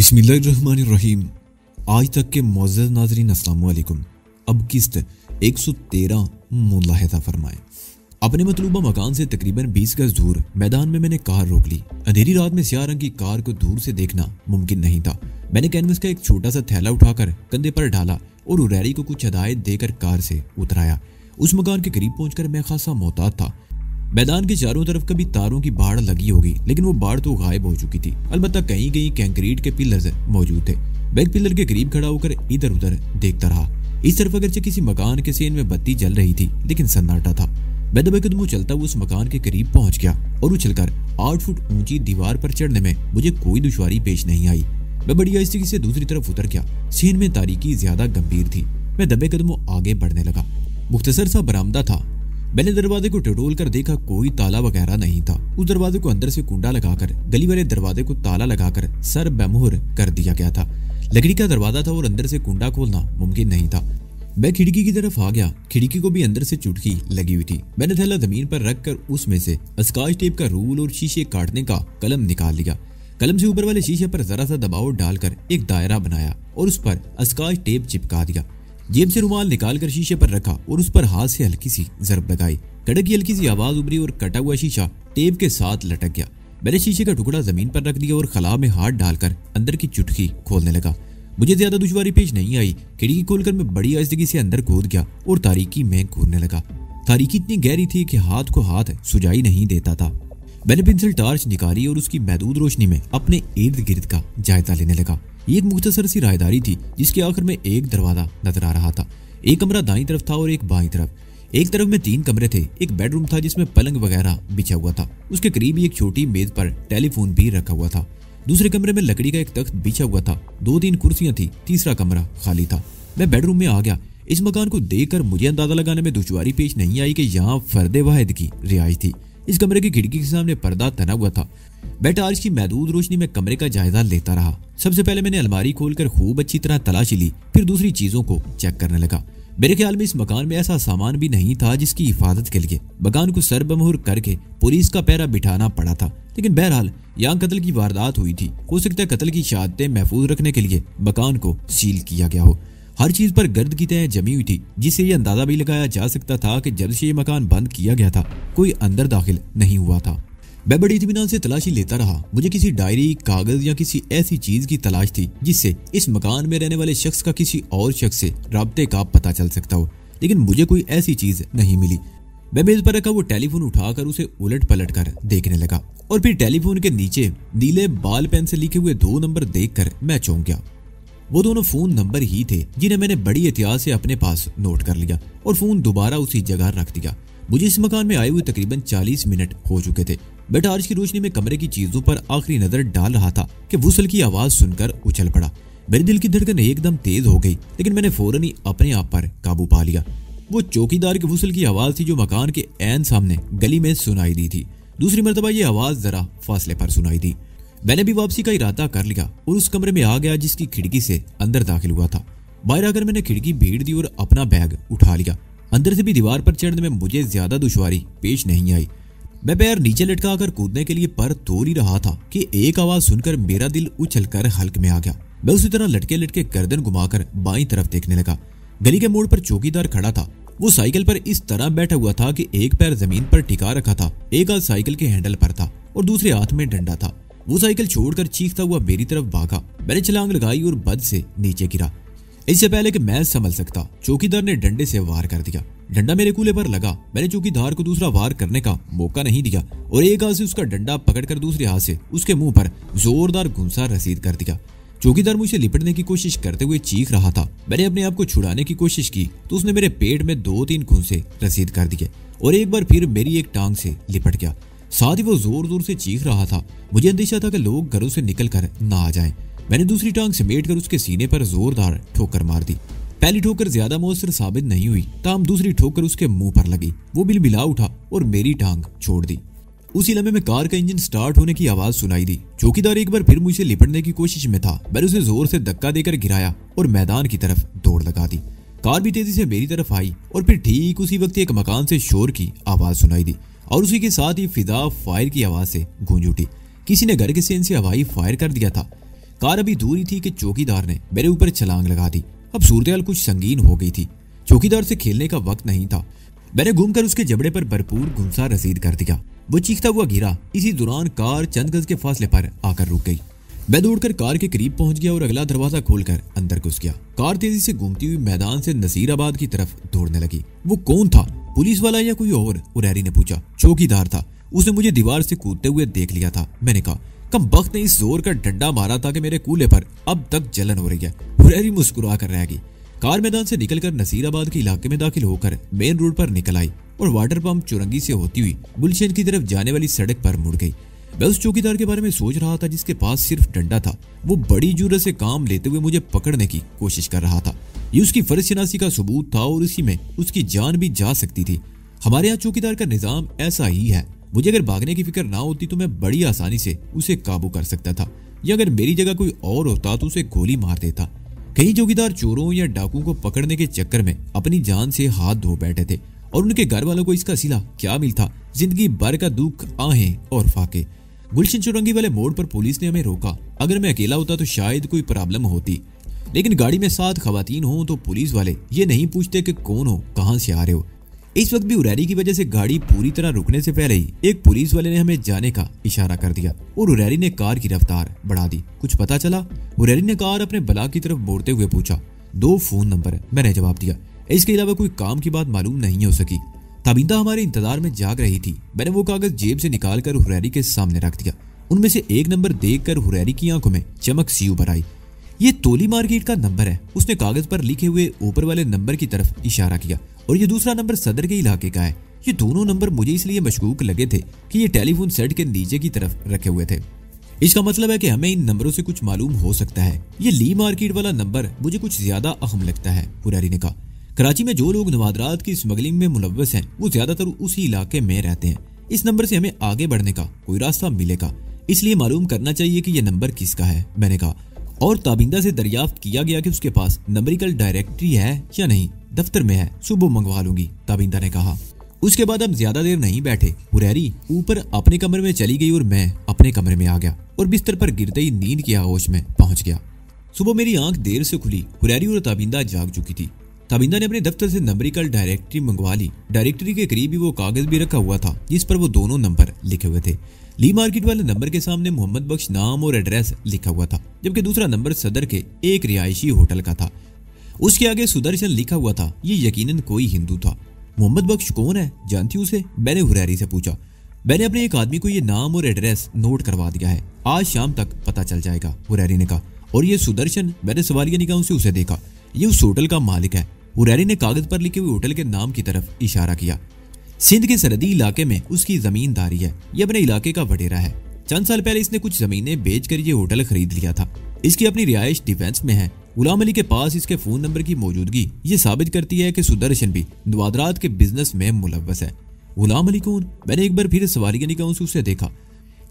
बिस्मिल्लाहिर्रहमानिर्रहीम। आज तक के मुअज़्ज़ज़ नाज़रीन अस्सलाम वालेकुम। अब किस्त 113 मुलाहिज़ा फरमाएं। अपने मतलूबा मकान से तकरीबन 20 गज दूर मैदान में मैंने कार रोक ली। अंधेरी रात में स्याह रंग की कार को दूर से देखना मुमकिन नहीं था। मैंने कैनवस का एक छोटा सा थैला उठाकर कंधे पर डाला और उरैरी को कुछ हदायत देकर कार से उतराया। उस मकान के करीब पहुंचकर मैं खासा मोहतात था। मैदान के चारों तरफ कभी तारों की बाड़ लगी होगी, लेकिन वो बाड़ तो गायब हो चुकी थी। अलबत्ता कहीं कहीं कंक्रीट के पिलर्स मौजूद थे। बैक पिलर के करीब खड़ा होकर इधर उधर देखता रहा। इस तरफ अगरचे किसी मकान के सेन में बत्ती जल रही थी, लेकिन सन्नाटा था। मैं दबे कदमों चलता हुआ उस मकान के करीब पहुंच गया और उछलकर 8 फुट ऊंची दीवार पर चढ़ने में मुझे कोई दुश्वारी पेश नहीं आई। मैं बड़ी आहिस्ते से दूसरी तरफ उतर गया। सेन में तारीकी ज्यादा गंभीर थी। मैं दबे कदमों आगे बढ़ने लगा। मुख्तसर सा बरामदा था। मैंने दरवाजे को टटोल कर देखा, कोई ताला वगैरह नहीं था। उस दरवाजे को अंदर से कुंडा लगाकर गली वाले दरवाजे को ताला लगाकर सर बेमुहर कर दिया गया था। लकड़ी का दरवाजा था और अंदर से कुंडा खोलना मुमकिन नहीं था। मैं खिड़की की तरफ आ गया। खिड़की को भी अंदर से चुटकी लगी हुई थी। मैंने थैला जमीन पर रखकर उसमें से स्कॉच टेप का रूल और शीशे काटने का कलम निकाल लिया। कलम से ऊपर वाले शीशे पर जरा सा दबाव डालकर एक दायरा बनाया और उस पर स्कॉच टेप चिपका दिया। जेब से रुमाल निकालकर शीशे पर रखा और उस पर हाथ से हल्की सी जरब लगाई। कड़क की हल्की सी आवाज उभरी और कटा हुआ शीशा टेप के साथ लटक गया। मैंने शीशे का टुकड़ा जमीन पर रख दिया और खला में हाथ डालकर अंदर की चुटकी खोलने लगा। मुझे ज्यादा दुश्वारी पेश नहीं आई। खिड़की खोलकर मैं बड़ी आहिस्दगी से अंदर कूद गया और तारीकी में घूरने लगा। तारीकी इतनी गहरी थी कि हाथ को हाथ सुझाई नहीं देता था। मैंने पेंसिल टार्च निकाली और उसकी महदूद रोशनी में अपने इर्द गिर्द का जायजा लेने लगा। ये एक मुख्तसर सी राहदारी थी जिसके आखिर में एक दरवाजा नजर आ रहा था। एक कमरा दाईं तरफ था और एक बाईं तरफ। एक तरफ में 3 कमरे थे। एक बेडरूम था जिसमें पलंग वगैरह बिछा हुआ था। उसके करीब ही एक छोटी मेज पर टेलीफोन भी रखा हुआ था। दूसरे कमरे में लकड़ी का एक तख्त बिछा हुआ था। 2-3 कुर्सियां थी। तीसरा कमरा खाली था। मैं बेडरूम में आ गया। इस मकान को देखकर मुझे अंदाजा लगाने में दुश्वारी पेश नहीं आई कि यहाँ फर्द वाहिद की रिहाइश थी। इस कमरे की खिड़की के सामने पर्दा तना हुआ था। मैं टार्च की महदूद रोशनी में कमरे का जायजा लेता रहा। सबसे पहले मैंने अलमारी खोलकर खूब अच्छी तरह तलाशी ली, फिर दूसरी चीजों को चेक करने लगा। मेरे ख्याल में इस मकान में ऐसा सामान भी नहीं था जिसकी हिफाजत के लिए मकान को सरबमोहर करके पुलिस का पहरा बिठाना पड़ा था। लेकिन बहरहाल यहाँ कत्ल की वारदात हुई थी। हो सकता है कत्ल की शहादतें महफूज रखने के लिए मकान को सील किया गया हो। हर चीज पर गर्द की तह जमी हुई थी, जिससे ये अंदाजा भी लगाया जा सकता था कि जब से ये मकान बंद किया गया था कोई अंदर दाखिल नहीं हुआ था। मैं बड़ी इत्मीनान से तलाशी लेता रहा। मुझे किसी डायरी, कागज या किसी ऐसी चीज की तलाश थी जिससे इस मकान में रहने वाले शख्स का किसी और शख्स से राब्ते का पता चल सकता हो, लेकिन मुझे कोई ऐसी चीज नहीं मिली। मैं मेज पर रखा वो टेलीफोन उठाकर उसे उलट पलट कर देखने लगा और फिर टेलीफोन के नीचे नीले बाल पेन से लिखे हुए 2 नंबर देखकर मैं चौंक गया। वो दोनों फोन नंबर ही थे जिन्हें मैंने बड़ी एहतियात से अपने पास नोट कर लिया और फोन दोबारा उसी जगह रख दिया। मुझे इस मकान में आए हुए तकरीबन 40 मिनट हो चुके थे। मैं टार्च की रोशनी में कमरे की चीजों पर आखिरी नजर डाल रहा था कि वुसल की आवाज सुनकर उछल पड़ा। मेरे दिल की धड़कन एकदम तेज हो गई, लेकिन मैंने फौरन ही अपने आप पर काबू पा लिया। वो चौकीदार के वुसल की आवाज थी जो मकान के ऐन सामने गली में सुनाई दी थी। दूसरी मरतबा ये आवाज जरा फासले पर सुनाई दी। मैंने भी वापसी का इरादा कर लिया और उस कमरे में आ गया जिसकी खिड़की से अंदर दाखिल हुआ था। बाहर आकर मैंने खिड़की भीड़ दी और अपना बैग उठा लिया। अंदर से भी दीवार पर चढ़ने में मुझे ज्यादा दुश्वारी पेश नहीं आई। मैं पैर नीचे लटका कर कूदने के लिए पर तोड़ ही रहा था कि एक आवाज सुनकर मेरा दिल उछलकर हल्क में आ गया। मैं उसी तरह लटके लटके गर्दन घुमाकर बाईं तरफ देखने लगा। गली के मोड़ पर चौकीदार खड़ा था। वो साइकिल पर इस तरह बैठा हुआ था कि एक पैर जमीन पर टिका रखा था, एक हाथ साइकिल के हैंडल पर था और दूसरे हाथ में डंडा था। वो साइकिल छोड़कर चीखता हुआ मेरी तरफ भागा। मैंने छलांग लगाई और बद से नीचे गिरा। इससे पहले कि मैं संभल सकता, चौकीदार ने डंडे से वार कर दिया। डंडा मेरे कूल्हे पर लगा। मैंने चौकीदार को दूसरा वार करने का मौका नहीं दिया और एक हाथ से उसका डंडा पकड़कर दूसरे हाथ से उसके मुंह पर जोरदार घुंसा रसीद कर दिया। चौकीदार मुझसे लिपटने की कोशिश करते हुए चीख रहा था। मैंने अपने आप को छुड़ाने की कोशिश की तो उसने मेरे पेट में 2-3 घुंसे रसीद कर दिए और एक बार फिर मेरी एक टांग से लिपट गया। साथ ही वो जोर जोर से चीख रहा था। मुझे अंदेशा था कि लोग घरों से निकल कर ना आ जाएं। मैंने दूसरी टांग समेट कर उसके सीने पर जोरदार ठोकर मार दी। पहली ठोकर ज्यादा मौसर साबित नहीं हुई, ताहम दूसरी ठोकर उसके मुंह पर लगी। वो बिलबिला उठा और मेरी टांग छोड़ दी। उसी लम्हे में कार का इंजन स्टार्ट होने की आवाज सुनाई दी। चौकीदार एक बार फिर मुझसे लिपटने की कोशिश में था। मैंने उसे जोर से धक्का देकर गिराया और मैदान की तरफ दौड़ लगा दी। कार भी तेजी से मेरी तरफ आई और फिर ठीक उसी वक्त एक मकान से शोर की आवाज सुनाई दी और उसी के साथ ही फिजा फायर की आवाज से गूंज उठी। किसी ने घर के सेन से हवाई फायर कर दिया था। कार अभी दूर ही थी कि चौकीदार ने मेरे ऊपर छलांग लगा दी। अब सूरत कुछ संगीन हो गई थी। चौकीदार से खेलने का वक्त नहीं था। मैंने घूमकर उसके जबड़े पर भरपूर घुमसा रसीद कर दिया। वो चीखता हुआ गिरा। इसी दौरान कार चंद गज के फासले पर आकर रुक गई। मैं दौड़कर कार के करीब पहुंच गया और अगला दरवाजा खोलकर अंदर घुस गया। कार तेजी से घूमती हुई मैदान से नसीराबाद की तरफ दौड़ने लगी। वो कौन था, पुलिस वाला या कोई और? हुरैरी ने पूछा। चौकीदार था, उसने मुझे दीवार से कूदते हुए देख लिया था। मैंने कहा, कम वक्त ने इस जोर का डंडा मारा था कि मेरे कूल्हे पर अब तक जलन हो रही है। हुरैरी मुस्कुरा कर रह गई। कार मैदान से निकलकर नसीराबाद के इलाके में दाखिल होकर मेन रोड पर निकल आई और वाटर पंप चुरंगी से होती हुई गुलशन की तरफ जाने वाली सड़क पर मुड़ गई। मैं उस चौकीदार के बारे में सोच रहा था जिसके पास सिर्फ डंडा था। वो बड़ी जुर्रत से काम लेते हुए मुझे पकड़ने की कोशिश कर रहा था। ये उसकी फर्जशनासी का सबूत था और इसी में उसकी जान भी जा सकती थी। हमारे यहाँ चौकीदार का निजाम ऐसा ही है। मुझे अगर भागने की फिक्र ना होती तो मैं बड़ी आसानी से उसे काबू कर सकता था, या अगर मेरी जगह कोई और होता तो उसे गोली मार देता। कई चौकीदार चोरों या डाकुओं को पकड़ने के चक्कर में अपनी जान से हाथ धो बैठे थे और उनके घर वालों को इसका सिला क्या मिलता, जिंदगी भर का दुख, आहें और फाके। गुलशन चुरंगी वाले मोड़ पर पुलिस ने हमें रोका। अगर मैं अकेला होता तो शायद कोई प्रॉब्लम होती, लेकिन गाड़ी में 7 खवातीन हो तो पुलिस वाले ये नहीं पूछते कि कौन हो, कहां से आ रहे हो। इस वक्त भी हुरैरी की वजह से गाड़ी पूरी तरह रुकने से पहले ही एक पुलिस वाले ने हमें जाने का इशारा कर दिया और हुरैरी ने कार की रफ्तार बढ़ा दी। कुछ पता चला? हुरैरी ने कार अपने बला की तरफ मोड़ते हुए पूछा। 2 फोन नंबर, मैंने जवाब दिया। इसके अलावा कोई काम की बात मालूम नहीं हो सकी। ताबिंदा हमारे इंतजार में जाग रही थी। मैंने वो कागज जेब से निकालकर हुरैरी के सामने रख दिया। उनमें से एक नंबर देखकर हुरैरी की आंखों में चमक सी उभर आई। ये तोली मार्केट का नंबर है। उसने कागज पर लिखे हुए ऊपर वाले नंबर की तरफ इशारा किया। और ये दूसरा नंबर सदर के इलाके का है। ये दोनों नंबर मुझे इसलिए मशकूक लगे थे कि ये टेलीफोन सेट के नीचे की तरफ रखे हुए थे। इसका मतलब है कि हमें इन नंबरों से कुछ मालूम हो सकता है। ये ली मार्केट वाला नंबर मुझे कुछ ज्यादा अहम लगता है, हुरैरी ने कहा। कराची में जो लोग नवादरात की स्मगलिंग में मुलव्वस हैं वो ज्यादातर उसी इलाके में रहते हैं। इस नंबर से हमें आगे बढ़ने का कोई रास्ता मिलेगा, इसलिए मालूम करना चाहिए कि यह नंबर किसका है, मैंने कहा। और ताबिंदा से दरियाफ्त किया गया कि उसके पास नंबरिकल डायरेक्टरी है या नहीं। दफ्तर में है, सुबह मंगवा लूंगी, ताबिंदा ने कहा। उसके बाद हम ज्यादा देर नहीं बैठे। हुरैरी ऊपर अपने कमरे में चली गई और मैं अपने कमरे में आ गया और बिस्तर पर गिरते ही नींद की आगोश में पहुंच गया। सुबह मेरी आंख देर से खुली। हुरैरी और ताबिंदा जाग चुकी थी। ताबिंदा ने अपने दफ्तर से नंबरिकल डायरेक्टरी मंगवा ली। डायरेक्टरी के करीब ही वो कागज भी रखा हुआ था जिस पर वो दोनों नंबर लिखे हुए थे। ली मार्केट वाले नंबर के सामने मोहम्मद बख्श नाम और एड्रेस लिखा हुआ था, जबकि दूसरा नंबर सदर के एक रिहायशी होटल का था। उसके आगे सुदर्शन लिखा हुआ था। ये यकीनन कोई हिंदू था। मोहम्मद बख्श कौन है, जानती उसे? मैंने हुरैरी से पूछा। मैंने अपने एक आदमी को ये नाम और एड्रेस नोट करवा दिया है, आज शाम तक पता चल जाएगा, हुरैरी ने कहा। और ये सुदर्शन? मैंने सवालिया निगाहों से उसे देखा। ये उस होटल का मालिक है। हुरैरी ने कागज पर लिखे हुए होटल के नाम की तरफ इशारा किया। सिंध के सरहदी इलाके में उसकी जमींदारी है। ये अपने इलाके का वडेरा है। चंद साल पहले इसने कुछ जमीनें बेचकर ये होटल खरीद लिया था। इसकी अपनी रिहाइश डिफेंस में है। गुलाम अली के पास इसके फोन नंबर की मौजूदगी ये साबित करती है कि सुदर्शन भी नवादरात के बिजनेस में मुलव्वस है। गुलाम अली कौन? मैंने एक बार फिर सवालिया निगाहों से उसे देखा।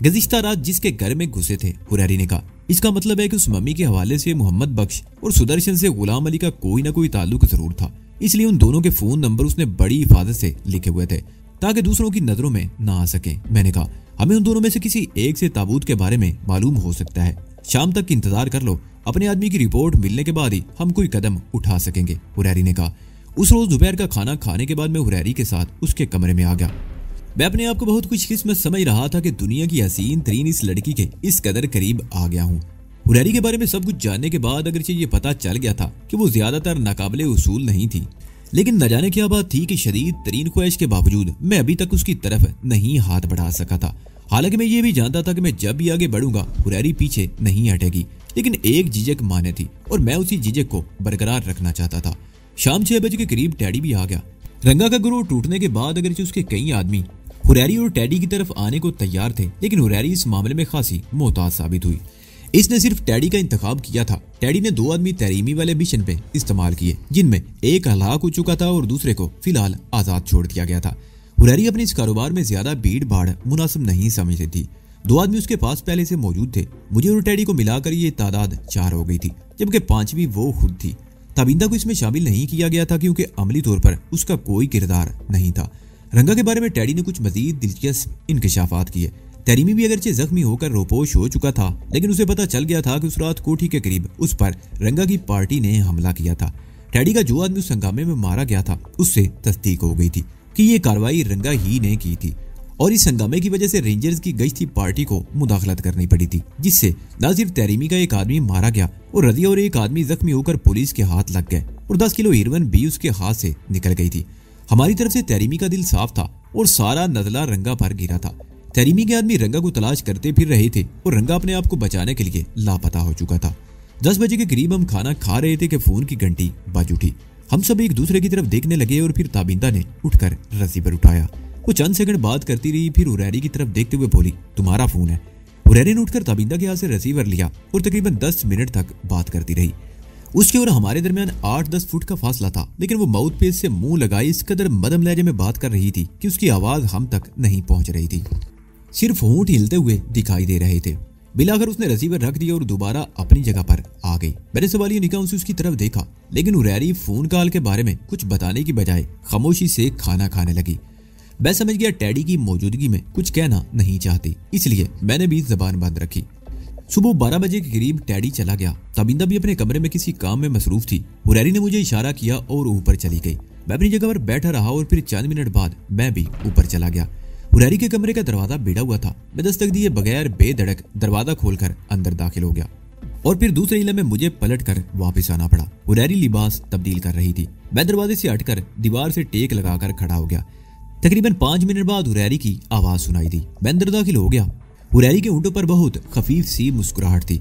गुज़िश्ता रात जिसके घर में घुसे थे, हुरैरी ने कहा। इसका मतलब है कि उस मम्मी के हवाले से मोहम्मद बख्श और सुदर्शन से गुलाम अली का कोई ना कोई ताल्लुक जरूर था। इसलिए उन दोनों के फोन नंबर उसने बड़ी हिफाजत से लिखे हुए थे ताकि दूसरों की नजरों में ना आ सके। मैंने कहा, हमें उन दोनों में से किसी एक से ताबूत के बारे में मालूम हो सकता है। शाम तक इंतजार कर लो। अपने आदमी की रिपोर्ट मिलने के बाद ही हम कोई कदम उठा सकेंगे, हुरैरी ने कहा। उस रोज दोपहर का खाना खाने के बाद मैं हुरैरी के साथ उसके कमरे में आ गया। मैं अपने आप को बहुत खुशकिस्मत समझ रहा था कि दुनिया की हसीन तरीन इस लड़की के इस कदर करीब आ गया हूँ। हुरैरी के बारे में सब कुछ जानने के बाद अगरचे ये पता चल गया था कि वो ज्यादातर नाकाबिले उसूल नहीं थी, लेकिन न जाने क्या बात थी कि शदीद तरीन ख्वाहिश के बावजूद मैं अभी तक उसकी तरफ नहीं हाथ बढ़ा सका था। हालांकि मैं ये भी जानता था कि मैं जब भी आगे बढ़ूंगा हुरैरी पीछे नहीं हटेगी, लेकिन एक झिझक माने थी और मैं उसी झिझक को बरकरार रखना चाहता था। शाम 6 बजे के करीब टैडी भी आ गया। रंगा का गिरोह टूटने के बाद अगरचे उसके कई आदमी हुरैरी और टैडी की तरफ आने को तैयार थे, लेकिन हुरैरी इस मामले में खासी मोहताज साबित हुई। इसने सिर्फ टैडी का इंतखाब किया था। टैडी ने 2 आदमी तहरीमी वाले मिशन पे इस्तेमाल किए, जिनमें एक हलाक हो चुका था और दूसरे को फिलहाल आजाद छोड़ दिया गया था। हुरैरी अपने इस कारोबार में ज्यादा भीड़ भाड़ मुनासिब नहीं समझती थी। 2 आदमी उसके पास पहले से मौजूद थे। मुझे और टैडी को मिलाकर ये तादाद 4 हो गई थी, जबकि 5वीं वो खुद थी। ताबिंदा को इसमें शामिल नहीं किया गया था क्योंकि अमली तौर पर उसका कोई किरदार नहीं था। रंगा के बारे में टैडी ने कुछ मजीद दिलचस्प इंकशाफात किए। तैरीमी भी अगरचे जख्मी होकर रोपोश हो चुका था, लेकिन उसे पता चल गया था कि उस रात कोठी के करीब उस पर रंगा की पार्टी ने हमला किया था। टैडी का जो आदमी उस हंगामे में मारा गया था उससे तस्दीक हो गई थी कि ये कार्रवाई रंगा ही ने की थी और इस हंगामे की वजह से रेंजर्स की गश्ती पार्टी को मुदाखलत करनी पड़ी थी, जिससे न सिर्फ तैरीमी का एक आदमी मारा गया और रजिया और एक आदमी जख्मी होकर पुलिस के हाथ लग गए और 10 किलो हेरोइन भी उसके हाथ से निकल गई थी। हमारी तरफ से तैरीमी का दिल साफ था और सारा नजला रंगा पर गिरा था। तैरीमी के आदमी रंगा को तलाश करते फिर रहे थे और रंगा अपने आप को बचाने के लिए लापता हो चुका था। 10 बजे के करीब हम खाना खा रहे थे कि फोन की घंटी बज उठी। हम सब एक दूसरे की तरफ देखने लगे और फिर ताबिंदा ने उठकर रस्सी पर उठाया। वो चंद सेकंड बात करती रही, फिर हुरैरी की तरफ देखते हुए बोली, तुम्हारा फोन है। हुरैरी ने उठकर ताबिंदा के हाथ से रिसीवर लिया और तकरीबन 10 मिनट तक बात करती रही। उसके और हमारे दरमियान 8-10 फुट का फासला था, लेकिन वो माउथ पेस से मुंह लगाए इस कदर मदम लहजे में बात कर रही थी कि उसकी आवाज हम तक नहीं पहुंच रही थी, सिर्फ होंठ हिलते हुए दिखाई दे रहे थे। बिलाकर उसने रिसीवर रख दिया और दोबारा अपनी जगह पर आ गई। मैंने सवालिया निगाहों से उसकी तरफ देखा, लेकिन हुरैरी फोन कॉल के बारे में कुछ बताने की बजाय खामोशी से खाना खाने लगी। मैं समझ गया टैडी की मौजूदगी में कुछ कहना नहीं चाहती, इसलिए मैंने भी जबान बंद रखी। सुबह 12 बजे के करीब टैडी चला गया। ताबिंदा भी अपने कमरे में किसी काम में मसरूफ थी। हुरैरी ने मुझे इशारा किया और ऊपर चली गई। मैं अपनी जगह पर बैठा रहा और फिर चंद मिनट बाद मैं भी ऊपर चला गया। हुरैरी के कमरे का दरवाजा भिड़ा हुआ था। मैं दस्तक दिए बगैर बेधड़क दरवाजा खोलकर अंदर दाखिल हो गया और फिर दूसरे इलम में मुझे पलट कर वापस आना पड़ा। हुरैरी लिबास तब्दील कर रही थी। मैं दरवाजे से हटकर दीवार से टेक लगाकर खड़ा हो गया। तकरीबन 5 मिनट बाद हुरैरी की आवाज सुनाई दी। मैं अंदर दाखिल हो गया। हुरैरी के होंठों पर बहुत खफीफ सी मुस्कुराहट थी।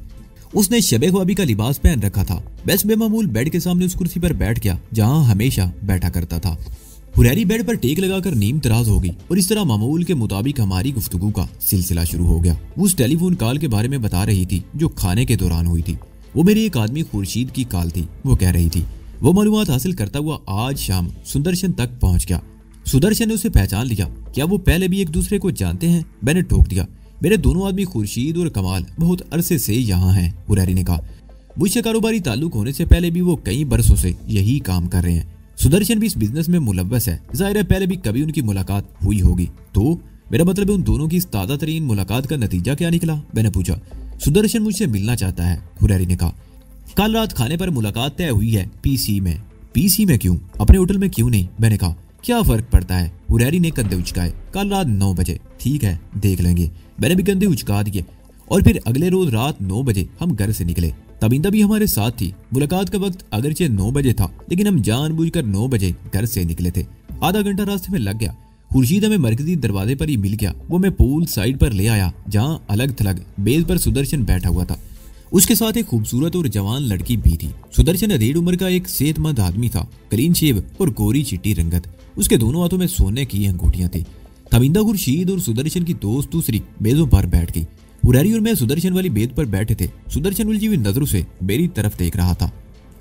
उसने शबे ख्वाबी का लिबास पहन रखा था। बस बेमामूल बेड के सामने उस कुर्सी पर बैठ गया जहां हमेशा बैठा करता था। हुरैरी बेड पर टेक लगाकर नीम तराज हो गई और इस तरह मामूल के मुताबिक हमारी गुफ्तगू का सिलसिला शुरू हो गया। वो उस टेलीफोन कॉल के बारे में बता रही थी जो खाने के दौरान हुई थी। वो मेरे एक आदमी खुर्शीद की कॉल थी। वो कह रही थी वो मालूमात हासिल करता हुआ आज शाम सुदर्शन तक पहुंच गया। सुदर्शन ने उसे पहचान लिया। क्या वो पहले भी एक दूसरे को जानते हैं? मैंने टोक दिया। मेरे दोनों आदमी खुर्शीद और कमाल बहुत अरसे से यहाँ हैं, हुरैरी ने कहा। मुझसे कारोबारी ताल्लुक होने से पहले भी वो कई बरसों से यही काम कर रहे हैं। सुदर्शन भी इस बिजनेस में मुलव्वस है। जाहिर है पहले भी कभी उनकी मुलाकात हुई होगी। तो मेरा मतलब है उन दोनों की इस ताज़ा तरीन मुलाकात का नतीजा क्या निकला? मैंने पूछा। सुदर्शन मुझसे मिलना चाहता है, हुरैरी ने कहा। कल रात खाने पर मुलाकात तय हुई है पीसी में। पीसी में क्यों? अपने होटल में क्यों नहीं? मैंने कहा। क्या फर्क पड़ता है? हुरैरी ने कंधे उचकाए। कल रात 9 बजे। ठीक है, देख लेंगे। मैंने भी कंधे उचका दिए और फिर अगले रोज रात 9 बजे हम घर से निकले। ताबिंदा भी हमारे साथ थी। मुलाकात का वक्त अगरचे 9 बजे था, लेकिन हम जानबूझकर 9 बजे घर से निकले थे। आधा घंटा रास्ते में लग गया। खुर्शीद हमें मरकजी दरवाजे पर ही मिल गया। वो मैं पूल साइड पर ले आया जहाँ अलग थलग बेल पर सुदर्शन बैठा हुआ था। उसके साथ एक खूबसूरत और जवान लड़की भी थी। सुदर्शन अधेड़ उम्र का एक सेहतमंद आदमी था, क्लीन शेव और गोरी चिट्टी रंगत। उसके दोनों हाथों में सोने की अंगूठियां थी। ताबिंदा, खुर्शीद और सुदर्शन की दोस्त दूसरी मेजों पर बैठ गई। हुरैरी और मैं सुदर्शन वाली बेद पर बैठे थे। सुदर्शन उलझी हुई नजरों से मेरी तरफ देख रहा था।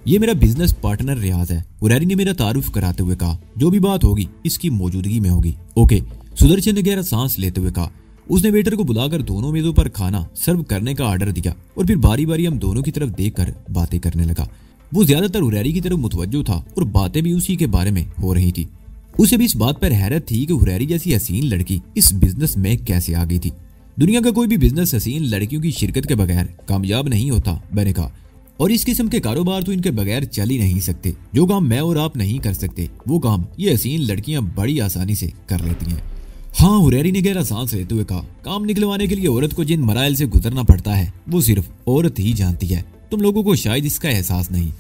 ये मेरा बिजनेस पार्टनर रियाज है, हुरैरी ने मेरा तारुफ कराते हुए कहा। जो भी बात होगी इसकी मौजूदगी में होगी। ओके, सुदर्शन ने गहरा सांस लेते हुए कहा। उसने वेटर को बुलाकर दोनों मेजों पर खाना सर्व करने का ऑर्डर दिया और फिर बारी बारी हम दोनों की तरफ देखकर बातें करने लगा। वो ज्यादातर हुरैरी की तरफ मुतवज्जो था और बातें भी उसी के बारे में हो रही थी। उसे भी इस बात पर हैरत थी कि हुरैरी जैसी हसीन लड़की इस बिजनेस में कैसे आ गई थी। दुनिया का कोई भी बिजनेस हसीन लड़कियों की शिरकत के बगैर कामयाब नहीं होता, मैंने कहा। और इस किस्म के कारोबार तो इनके बगैर चल ही नहीं सकते। जो काम मैं और आप नहीं कर सकते वो काम ये हसीन लड़कियां बड़ी आसानी से कर लेती हैं। हाँ, हुरैरी ने गहरा सांस लेते हुए कहा। काम निकलवाने के लिए औरत को जिन मराइल से गुजरना पड़ता है वो सिर्फ औरत ही जानती है। तुम लोगों को शायद इसका एहसास नहीं।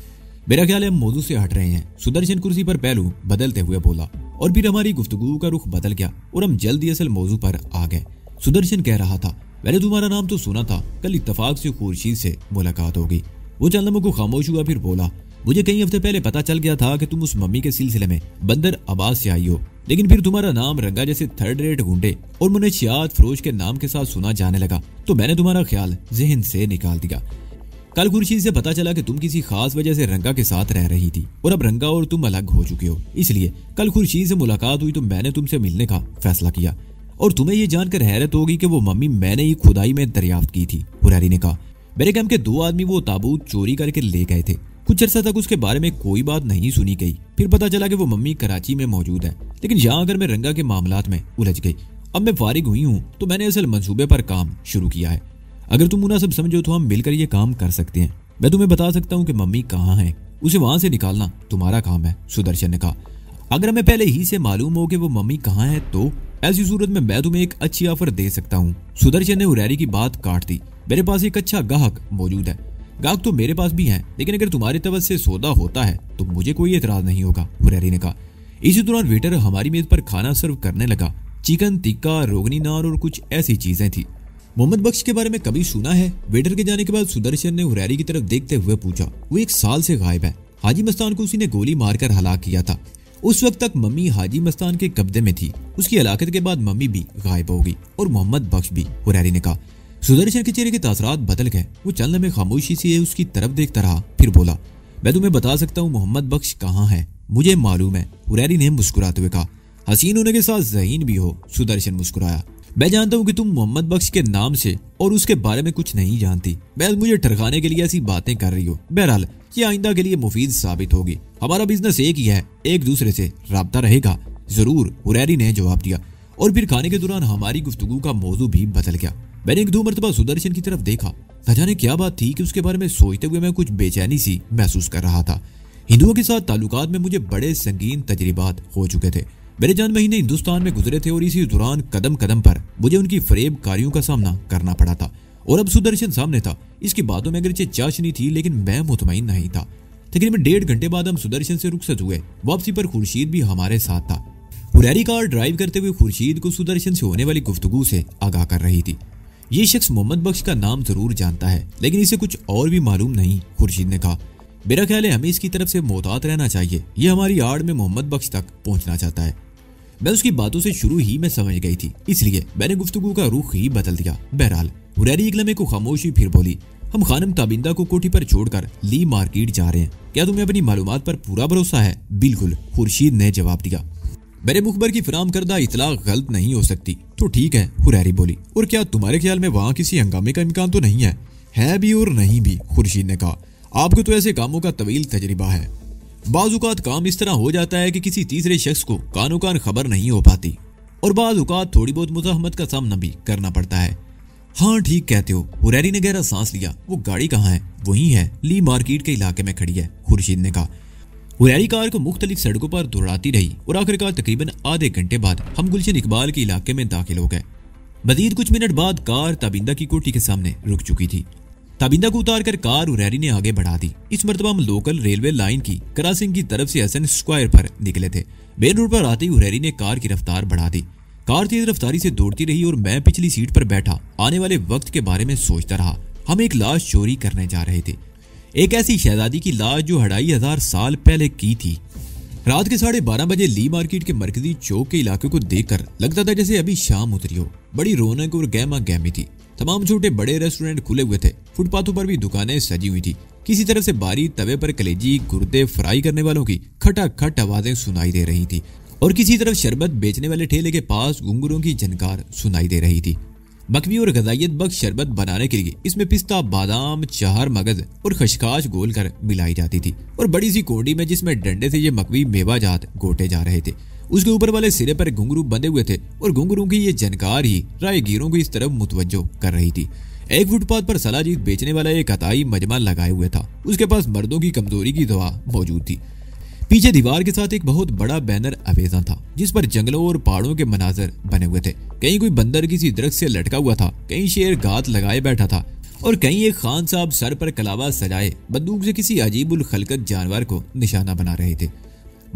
मेरा ख्याल है हम मौजू से हट रहे हैं। सुदर्शन कुर्सी पर पहलू बदलते हुए बोला और फिर हमारी गुफ्तगू का रुख बदल गया और हम जल्दी असल मौजू पर आ गए। सुदर्शन कह रहा था, मैंने तुम्हारा नाम तो सुना था, कल इत्तफाक से खुर्शीद से मुलाकात होगी। वो चंद लम्हों को खामोश हुआ, फिर बोला, मुझे कई हफ्ते पहले पता चल गया था कि तुम उस मम्मी के सिलसिले में बंदर अब्बास से आई हो, लेकिन फिर तुम्हारा नाम रंगा जैसे थर्ड रेट गुंडे और मुनशियात फरोश के नाम के साथ सुना जाने लगा तो मैंने तुम्हारा ख्याल जहन से निकाल दिया। कल खुर्शीद से पता चला कि तुम किसी खास वजह से रंगा के साथ रह रही थी और अब रंगा और तुम अलग हो चुके हो। इसलिए कल खुर्शीद से मुलाकात हुई तो मैंने तुमसे मिलने का फैसला किया। और तुम्हें ये जानकर हैरत होगी कि वो मम्मी मैंने ही खुदाई में दरियाफ्त की थी, हुरैरी ने कहा। मेरे कैंप के 2 आदमी वो ताबूत चोरी करके ले गए थे। कुछ अर्सा तक उसके बारे में कोई बात नहीं सुनी गई। फिर पता चला कि वो मम्मी कराची में मौजूद है, लेकिन यहाँ आकर मैं रंगा के मामलात में उलझ गई। अब मैं फारिग हुई हूँ तो मैंने असल मंसूबे पर काम शुरू किया है। अगर तुम मुनासिब समझो तो हम मिलकर ये काम कर सकते हैं। मैं तुम्हें बता सकता हूँ कि मम्मी कहाँ है, उसे वहां से निकालना तुम्हारा काम है, सुदर्शन ने कहा। अगर हमें पहले ही से मालूम हो कि वो मम्मी कहाँ है तो ऐसी सूरत में मैं तुम्हें एक अच्छी ऑफर दे सकता हूँ। सुदर्शन ने हुरैरी की बात काट दी। मेरे पास एक अच्छा गाहक मौजूद है। गाहक तो मेरे पास भी है, लेकिन अगर तुम्हारे तवज्जो से सौदा होता है तो मुझे कोई एतराज नहीं होगा, हुरैरी ने कहा। इसी दौरान वेटर हमारी मेज पर खाना सर्व करने लगा। चिकन टिक्का, रोगनी नान और कुछ ऐसी चीजें थी। मोहम्मद बख्श के बारे में कभी सुना है? वेटर के जाने के बाद सुदर्शन ने हुरैरी की तरफ देखते हुए पूछा। वो 1 साल से गायब है। हाजी मस्तान को उसी ने गोली मारकर हलाक किया था। उस वक्त तक मम्मी हाजी मस्तान के कब्जे में थी। उसकी हलाकत के बाद मम्मी भी गायब हो गई और मोहम्मद बख्श भी, हुरैरी ने कहा। सुदर्शन के चेहरे के तासरात बदल गए। वो चलने में खामोशी से उसकी तरफ देखता रहा, फिर बोला, मैं तुम्हें बता सकता हूँ मोहम्मद बख्श कहाँ है, मुझे मालूम है, हुरैरी ने मुस्कुराते हुए कहा। हसीन होने के साथ ज़हीन भी हो, सुदर्शन मुस्कुराया। मैं जानता हूँ कि तुम मोहम्मद बख्श के नाम से और उसके बारे में कुछ नहीं जानती। बहस मुझे ठरकाने के लिए ऐसी बातें कर रही हो। बहरहाल ये आइंदा के लिए मुफीद साबित होगी। हमारा बिजनेस एक ही है, एक दूसरे से राब्ता रहेगा। जरूर, हुरैरी ने जवाब दिया। और फिर खाने के दौरान हमारी गुफ्तगू का मौजू भी बदल गया। मैंने 1-2 मरतबा सुदर्शन की तरफ देखा। न जाने क्या बात थी कि उसके बारे में सोचते हुए मैं कुछ बेचैनी सी महसूस कर रहा था। हिंदुओं के साथ ताल्लुकात में मुझे बड़े संगीन तजर्बात हो चुके थे। मेरे चंद महीने हिंदुस्तान में गुजरे थे और इसी दौरान कदम कदम पर मुझे उनकी फरेब कारियों का सामना करना पड़ा था। और अब सुदर्शन सामने था। इसकी बातों में अगरचे चाशनी थी, लेकिन मैं मुतमईन नहीं था। तकरीबन 1.5 घंटे बाद हम सुदर्शन से रुखसत हुए। वापसी पर खुर्शीद भी हमारे साथ था। हुरैरी कार ड्राइव करते हुए खुर्शीद को सुदर्शन से होने वाली गुफ्तगू से आगाह कर रही थी। ये शख्स मोहम्मद बख्श का नाम जरूर जानता है, लेकिन इसे कुछ और भी मालूम नहीं, खुर्शीद ने कहा। मेरा ख्याल है हमें इसकी तरफ से मोहतात रहना चाहिए। ये हमारी आड़ में मोहम्मद बख्श तक पहुंचना चाहता है। मैं उसकी बातों से शुरू ही में समझ गई थी, इसलिए मैंने गुफ्तगू का रुख ही बदल दिया। बहरहाल हुरैरी एक लम्हे को खामोशी फिर बोली, हम खानम ताबिंदा को कोठी पर छोड़कर ली मार्केट जा रहे हैं। क्या तुम्हें अपनी मालूमात पर पूरा भरोसा है? बिल्कुल, खुर्शीद ने जवाब दिया। मेरे मुखबर की फराम करदा इतला गलत नहीं हो सकती। तो ठीक है, हुरैरी बोली। और क्या तुम्हारे ख्याल में वहाँ किसी हंगामे का इम्कान तो नहीं है? है भी और नहीं भी, खुर्शीद ने कहा। आपको तो ऐसे कामों का तवील तजर्बा है। बाज़-औक़ात काम इस तरह हो जाता है कि किसी तीसरे शख्स को कानो कान खबर नहीं हो पाती, और बाज़-औक़ात थोड़ी बहुत मुज़ाहमत का सामना भी करना पड़ता है। हाँ ठीक कहते हो, हुरैरी ने गहरा सांस लिया। वो गाड़ी कहाँ है? वही है, ली मार्केट के इलाके में खड़ी है, खुर्शीद ने कहा। हुरैरी कार को मुख्तलिफ सड़कों पर दौड़ाती रही और आखिरकार तकरीबन आधे घंटे बाद हम गुलशन इकबाल के इलाके में दाखिल हो गए। मजीद कुछ मिनट बाद कार ताबिंदा की कोठी के सामने रुक चुकी थी। ताबिंदा को उतार कर कार हुरैरी ने आगे बढ़ा दी। इस मरतबा हम लोकल रेलवे लाइन की क्रॉसिंग की तरफ से हसन स्क्वायर पर निकले थे। मेन रोड पर आते ही हुरैरी ने कार की रफ्तार बढ़ा दी। कार तेज रफ्तारी से दौड़ती रही और मैं पिछली सीट पर बैठा आने वाले वक्त के बारे में सोचता रहा। हम एक लाश चोरी करने जा रहे थे, एक ऐसी शहजादी की लाश जो 2500 साल पहले की थी। रात के 12:30 बजे ली मार्केट के मरकजी चौक के इलाके को देखकर लगता था जैसे अभी शाम उतरी हो। बड़ी रौनक और गहमा गहमी थी। तमाम छोटे बड़े रेस्टोरेंट खुले हुए थे। फुटपाथों पर भी दुकानें सजी हुई थी। किसी तरफ से बारी तवे पर कलेजी गुर्दे फ्राई करने वालों की खटाखट आवाजें सुनाई दे रही थी और किसी तरफ शरबत बेचने वाले ठेले के पास घुंघरूओं की झनकार सुनाई दे रही थी। मकवी और गजाइत बख्श शरबत बनाने के लिए इसमें पिस्ता, बादाम, चार मगज और खशखाश घोल कर मिलाई जाती थी और बड़ी सी कोडी में जिसमें डंडे से ये मकवी मेवाजात गोटे जा रहे थे। उसके ऊपर वाले सिरे पर घुंघरू बंधे हुए थे और घुंघरू की ये जनकार ही राहगीरों को इस तरफ मुतवज्जो कर रही थी। एक फुटपाथ पर सलाजीत बेचने वाला एक अताई मजमा लगाए हुए था। उसके पास मर्दों की कमजोरी की दवा मौजूद थी। पीछे दीवार के साथ एक बहुत बड़ा बैनर अवेजा था जिस पर जंगलों और पहाड़ों के मनाजर बने हुए थे। कहीं कोई बंदर किसी दरख्त से लटका हुआ था, कहीं शेर गात लगाए बैठा था और कहीं एक खान साहब सर पर कलावा सजाए बंदूक से किसी अजीबुल खलकत जानवर को निशाना बना रहे थे।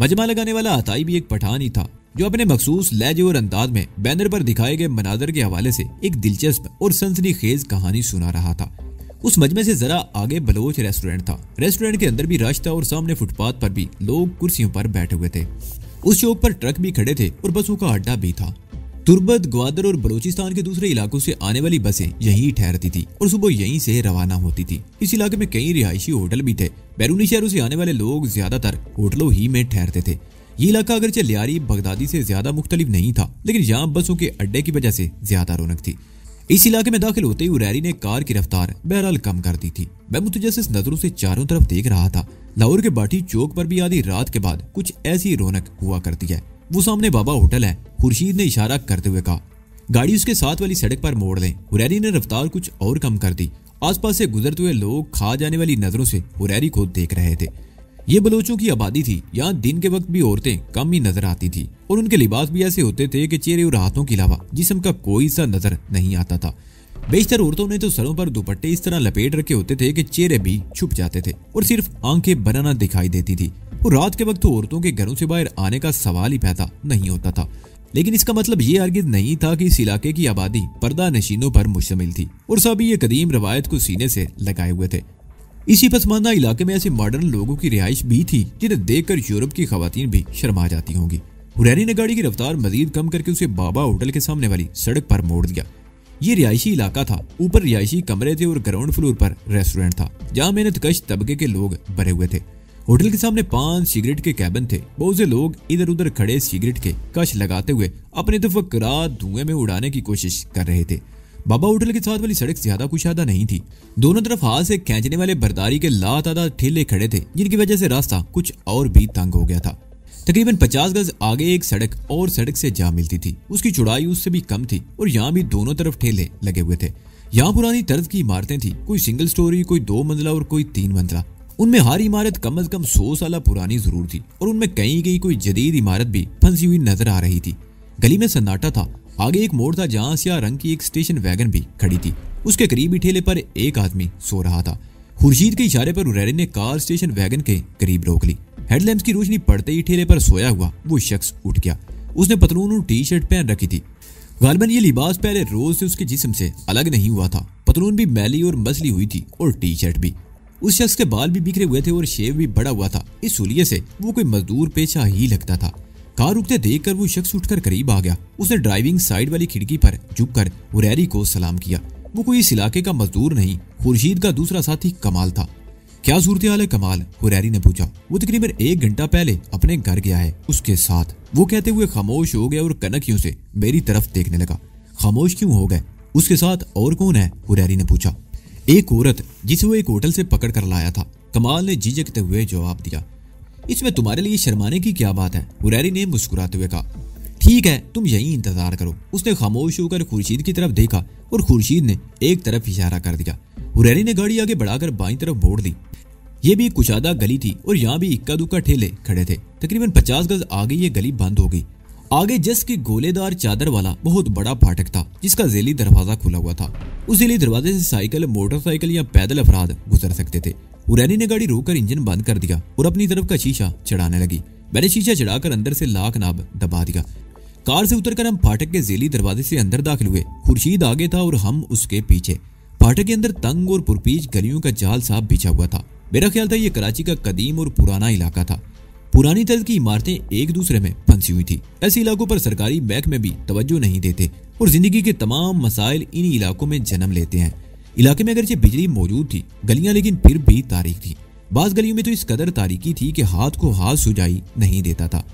मजमा लगाने वाला अताई भी एक पठान ही था जो अपने मखसूस लहजे और अंदाज में बैनर पर दिखाए गए मनाजर के हवाले से एक दिलचस्प और सनसनीखेज कहानी सुना रहा था। उस मजमे से जरा आगे बलोच रेस्टोरेंट था। रेस्टोरेंट के अंदर भी रश था और सामने फुटपाथ पर भी लोग कुर्सियों पर बैठे हुए थे। उस चौक पर ट्रक भी खड़े थे और बसों का अड्डा भी था। तुर्बत, ग्वादर और बलोचिस्तान के दूसरे इलाकों से आने वाली बसें यहीं ठहरती थी और सुबह यहीं से रवाना होती थी। इस इलाके में कई रिहायशी होटल भी थे। बैरूनी शहरों से आने वाले लोग ज्यादातर होटलों ही में ठहरते थे। ये इलाका अगरचे लियारी बगदादी से ज्यादा मुख्तलिफ नहीं था, लेकिन यहाँ बसों के अड्डे की वजह से ज्यादा रौनक थी। इस इलाके में दाखिल होते ही हुरैरी ने कार की रफ्तार बहरहाल कम कर दी थी। मैं मुतजस्सिस नजरों से चारों तरफ देख रहा था। लाहौर के बाटी चौक पर भी आधी रात के बाद कुछ ऐसी रौनक हुआ करती है। वो सामने बाबा होटल है, खुर्शीद ने इशारा करते हुए कहा। गाड़ी उसके साथ वाली सड़क पर मोड़ लें। हुरैरी ने रफ्तार कुछ और कम कर दी। आसपास से गुजरते हुए लोग खा जाने वाली नजरों से हुरैरी को देख रहे थे। ये बलोचों की आबादी थी। यहाँ दिन के वक्त भी औरतें कम ही नजर आती थी और उनके लिबास भी ऐसे होते थे कि चेहरे और हाथों के अलावा जिस्म का कोई सा नजर नहीं आता था। बेशतर औरतों ने तो सरों पर दुपट्टे इस तरह लपेट रखे होते थे कि चेहरे भी छुप जाते थे और सिर्फ आंखें बनाना दिखाई देती थी। और रात के वक्त तो औरतों के घरों से बाहर आने का सवाल ही पैदा नहीं होता था। लेकिन इसका मतलब ये हरगिज़ नहीं था कि इस इलाके की आबादी पर्दा नशीनों पर मुश्तमिल थी और सभी ये कदीम रवायत को सीने से लगाए हुए थे। इसी पसमानदा इलाके में ऐसे मॉडर्न लोगों की रिहाइश भी थी जिन्हें देखकर यूरोप की खवातीन भी शर्मा जाती होंगी। हुरैरी ने गाड़ी की रफ्तार मजीद कम करके उसे बाबा होटल के सामने वाली सड़क पर मोड़ दिया। ये रिहायशी इलाका था। ऊपर रिहायशी कमरे थे और ग्राउंड फ्लोर पर रेस्टोरेंट था जहाँ मेहनतकश तबके के लोग भरे हुए थे। होटल के सामने 5 सिगरेट के कैबिन थे। बहुत से लोग इधर उधर खड़े सिगरेट के कश लगाते हुए अपने तफक्कुरात धुएं में उड़ाने की कोशिश कर रहे थे। बाबा होटल के साथ वाली सड़क ज्यादा कुशादा नहीं थी। दोनों तरफ हाथ से खींचने वाले बरदारी के लातादाद ठेले खड़े थे जिनकी वजह से रास्ता कुछ और भी तंग हो गया था। तकरीबन 50 गज आगे एक सड़क और सड़क से जा मिलती थी। उसकी चौड़ाई उससे भी कम थी और यहाँ भी दोनों तरफ ठेले लगे हुए थे। यहाँ पुरानी तर्ज की इमारतें थी, कोई सिंगल स्टोरी, कोई 2 मंजिला और कोई 3 मंजिला। उनमें हर इमारत कम से कम 100 साल पुरानी जरूर थी और उनमें कहीं कहीं कोई जदीद इमारत भी फंसी हुई नजर आ रही थी। गली में सन्नाटा था। आगे एक मोड़ था जहां स्याह रंग की एक स्टेशन वैगन भी खड़ी थी। उसके करीब ही ठेले पर एक आदमी सो रहा था। खुर्शीद के इशारे पर हुरैरी ने कार स्टेशन वैगन के करीब रोक ली। हेडलैम्प्स की रोशनी पड़ते ही ठेले पर सोया हुआ वो शख्स उठ गया। उसने पतलून और टी शर्ट पहन रखी थी। गालिबन ये लिबास पहले रोज से उसके जिस्म से अलग नहीं हुआ था। पतलून भी मैली और मसली हुई थी और टी शर्ट भी। उस शख्स के बाल भी बिखरे हुए थे और शेव भी बड़ा हुआ था। इस सूलिये से वो कोई मजदूर पेशा ही लगता था। कार रुकते देखकर वो शख्स उठकर करीब आ गया। उसने ड्राइविंग साइड वाली खिड़की पर झुककर हुरैरी को सलाम किया। वो कोई इस इलाके का मजदूर नहीं, खुर्शीद का दूसरा साथी कमाल था। क्या सूरत हाल है कमाल? हुरैरी ने पूछा। वो तकरीबन 1 घंटा पहले अपने घर गया है उसके साथ, वो कहते हुए खामोश हो गया और कनखियों से मेरी तरफ देखने लगा। खामोश क्यों हो गए? उसके साथ और कौन है? हुरैरी ने पूछा। एक औरत जिसे वो एक होटल से पकड़ कर लाया था, कमाल ने झिझकते हुए जवाब दिया। इसमें तुम्हारे लिए शर्माने की क्या बात है? हुरैरी ने मुस्कुराते हुए कहा। ठीक है, तुम यहीं इंतजार करो। उसने खामोश होकर खुर्शीद की तरफ देखा और खुर्शीद ने एक तरफ इशारा कर दिया। हुरैरी ने गाड़ी आगे बढ़ाकर बाईं तरफ मोड़ दी। ये भी एक कुशादा गली थी और यहाँ भी इक्का दुक्का ठेले खड़े थे। तकरीबन 50 गज आगे ये गली बंद हो गई। आगे जस की गोलेदार चादर वाला बहुत बड़ा फाटक था जिसका जेली दरवाजा खुला हुआ था। उस जेली दरवाजे से साइकिल, मोटरसाइकिल या पैदल अफराद गुजर सकते थे। हुरैरी ने गाड़ी रोककर इंजन बंद कर दिया और अपनी तरफ का शीशा चढ़ाने लगी। मैंने शीशा चढ़ाकर अंदर से लाख नाब दबा दिया। कार से उतरकर हम फाटक के जेली दरवाजे से अंदर दाखिल हुए। खुर्शीद आगे था और हम उसके पीछे। फाटक के अंदर तंग और पुरपीच गलियों का जाल साफ बिछा हुआ था। मेरा ख्याल था ये कराची का कदीम और पुराना इलाका था। पुरानी तर्ज की इमारतें एक दूसरे में फंसी हुई थी। ऐसे इलाकों पर सरकारी महकमे भी तवज्जो नहीं देते और जिंदगी के तमाम मसाइल इन इलाकों में जन्म लेते हैं। इलाके में अगरचे बिजली मौजूद थी, गलियां लेकिन फिर भी तारीक थी। बाज गलियों में तो इस कदर तारीकी थी कि हाथ को हाथ सुझाई नहीं देता था।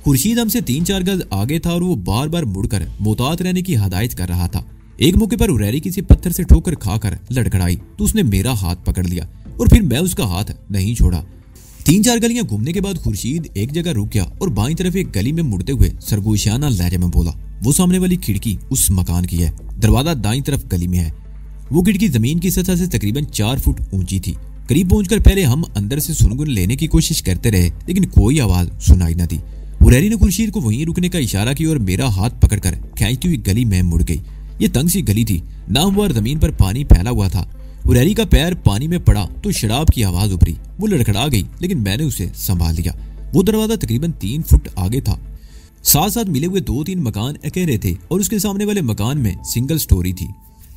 खुर्शीद हमसे 3-4 गज आगे था और वो बार बार मुड़कर मोहतात रहने की हदायत कर रहा था। एक मौके पर हुरैरी किसी पत्थर से ठोकर खाकर लड़खड़ाई तो उसने मेरा हाथ पकड़ लिया और फिर मैं उसका हाथ नहीं छोड़ा। 3-4 गलियां घूमने के बाद खुर्शीद एक जगह रुक गया और बाईं तरफ एक गली में मुड़ते हुए सरगोशियाना लहजे में बोला, वो सामने वाली खिड़की उस मकान की है, दरवाजा दाईं तरफ गली में है। वो खिड़की जमीन की सतह से तकरीबन 4 फुट ऊंची थी। करीब पहुंचकर पहले हम अंदर से सुनगुन लेने की कोशिश करते रहे लेकिन कोई आवाज सुनाई न दी। हुरैरी ने खुर्शीद को वहीं रुकने का इशारा किया और मेरा हाथ पकड़कर खींचती हुई गली में मुड़ गई। ये तंग सी गली थी, नामवार जमीन पर पानी फैला हुआ था। हुरैरी का पैर पानी में पड़ा तो शराब की आवाज उभरी। वो लड़खड़ा गई लेकिन मैंने उसे संभाल लिया। वो दरवाजा तकरीबन 3 फुट आगे था। साथ साथ मिले हुए 2-3 मकान अकेले थे और उसके सामने वाले मकान में सिंगल स्टोरी थी।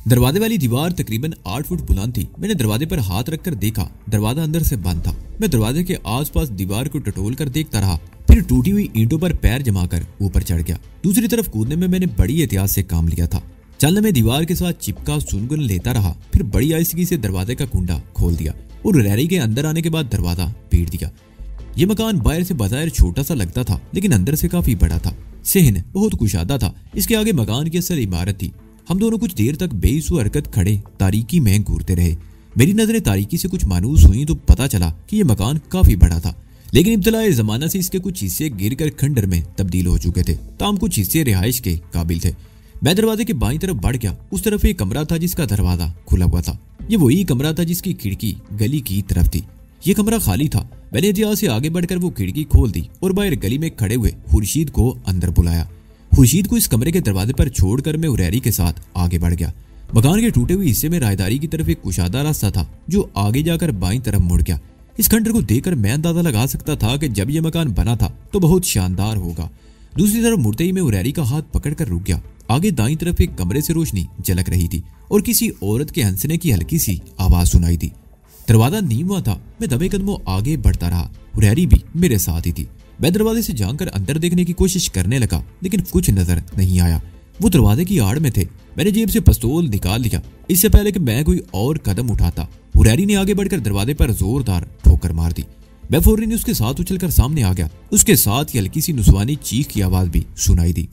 दरवाजे वाली दीवार तकरीबन 8 फुट बुलंद थी। मैंने दरवाजे पर हाथ रखकर देखा, दरवाजा अंदर से बंद था। मैं दरवाजे के आसपास दीवार को टटोल कर देखता रहा, फिर टूटी हुई ईंटों पर पैर जमाकर ऊपर चढ़ गया। दूसरी तरफ कूदने में मैंने बड़ी एहतियात से काम लिया था। चलने में दीवार के साथ चिपका सुनगुन लेता रहा, फिर बड़ी आहिस्तगी से दरवाजे का कुंडा खोल दिया और हुरैरी के अंदर आने के बाद दरवाजा पीट दिया। ये मकान बाहर से बाजार छोटा सा लगता था लेकिन अंदर से काफी बड़ा था। सेहन बहुत कुशादा था। इसके आगे मकान की असल इमारत थी। हम दोनों कुछ देर तक बेसु हरकत खड़े तारीकी में घूरते रहे। मेरी नजरें तारीकी से कुछ मानूस हुई तो पता चला कि यह मकान काफी बड़ा था, लेकिन इब्तलाए जमाना से इसके कुछ हिस्से गिरकर खंडर में तब्दील हो चुके थे। ताम कुछ हिस्से रिहाइश के काबिल थे। मैं दरवाजे के बाईं तरफ बढ़ गया। उस तरफ एक कमरा था जिसका दरवाजा खुला हुआ था। ये वही कमरा था जिसकी खिड़की गली की तरफ थी। ये कमरा खाली था। मैंने एहतियात से आगे बढ़कर वो खिड़की खोल दी और बाहर गली में खड़े हुए खुर्शीद को अंदर बुलाया। खुर्शीद को इस कमरे के दरवाजे पर छोड़कर मैं हुरैरी के साथ आगे बढ़ गया। मकान के टूटे हुए हिस्से में राहदारी की तरफ एक कुशादा रास्ता था जो आगे जाकर बाईं तरफ मुड़ गया। इस खंडर को देखकर मैं अंदाजा लगा सकता था कि जब यह मकान बना था तो बहुत शानदार होगा। दूसरी तरफ मुड़ते ही मैं हुरैरी का हाथ पकड़कर रुक गया। आगे दाईं तरफ एक कमरे से रोशनी झलक रही थी और किसी औरत के हंसने की हल्की सी आवाज सुनाई दी। दरवाजा नींवा था। मैं दबे कदमों आगे बढ़ता रहा। हुरैरी भी मेरे साथ ही थी। मैं दरवाजे से झांककर अंदर देखने की कोशिश करने लगा लेकिन कुछ नजर नहीं आया। वो दरवाजे की आड़ में थे। मैंने जेब से पिस्तौल निकाल लिया इससे पहले कि मैं कोई और कदम उठाता। हुरैरी ने आगे बढ़कर दरवाजे पर जोरदार ठोकर मार दी। मैं फौरन उसके साथ उछलकर सामने आ गया। उसके साथ ही हल्की सी नुसवानी चीख की आवाज भी सुनाई दी।